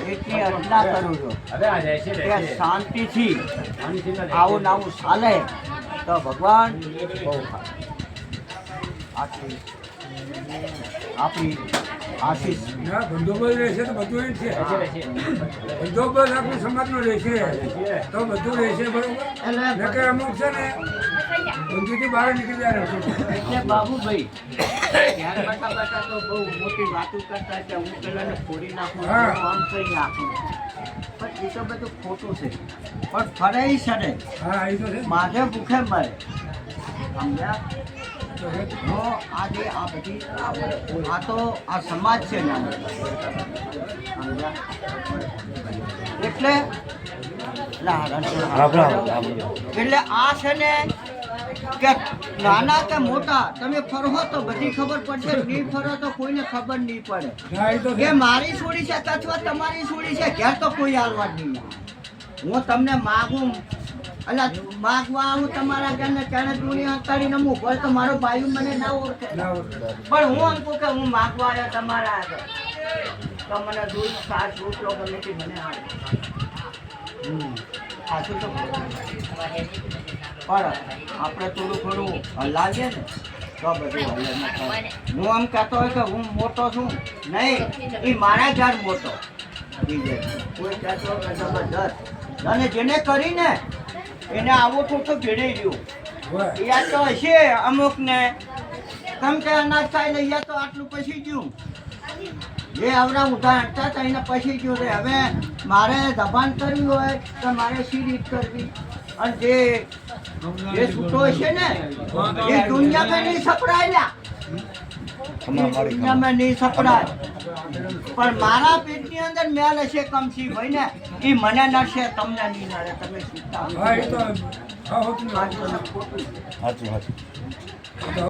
એટલી અર્ચના કરું છું કે શાંતિથી આવું નાવું ચાલે તો ભગવાન બહુ આપણી આશીષ બંદોબસ્ત રહેશે તો બધું જ છે બંદોબસ્ત આપણું સમાજનો રહેશે તો બધું રહેશે બરોબર નકર અમુક છે ને બંધુથી બહાર નીકળી જાય એટલે બાબુભાઈ ધ્યાન બેઠા બેઠા તો બહુ મોટી વાતો કરતા કે હું પેલાને ફોડી નાખું આમ કરી નાખું પણ એ તો બધું ખોટું છે પણ ફરે સડે હા એ તો છે માથે ભૂખે મરે સમજ્યા હું આજે આ બધી આ તો આ સમાજ છે ને સમજ્યા એટલે આ છે ને કે નાના કે મોટા તમે ફરો તો બધી ખબર પડશે નહીં ફરો તો કોઈને ખબર નહીં પડે કે મારી છોડી છે અથવા તમારી છોડી છે ઘેર તો કોઈ હાલવા નહીં હું તમને માગું એટલે માગવા આવું તમારા ઘરને ચાણે દુનિયા હતાડીને હું ભર તો મારો ભાઈ મને ના ઓળખે પણ હું એમ કહું કે હું માગવા આવ્યો તમારા આગળ તો મને દૂધ સાત રોટલો ગમે તે મને આવે સાચું તો પણ આપણે થોડું ઘણું હલાવીએ ને તો બધું હલે હું એમ કહેતો હોય કે હું મોટો છું નહીં એ મારા ઘર મોટો બીજે કોઈ કહેતો હોય કે જબરદસ્ત અને જેને કરીને એને આવો તો ભેળી ગયું યા તો હશે અમુક ને કેમ કે અનાજ ખાઈ લઈએ તો આટલું પછી ગયું જે આવડા ઉધા હટતા હતા એને પછી ગયું રે હવે મારે દબાણ કરવી હોય તો મારે સી રીત કરવી અને જે છૂટો છે ને એ દુનિયામાં નહીં સપડાયેલા દુનિયામાં નહીં સપડાય પણ મારા પેટની અંદર મેલ હશે કમસી ભાઈ ને એ મને નડશે તમને નહીં નડે તમે હા એ તો ખોટું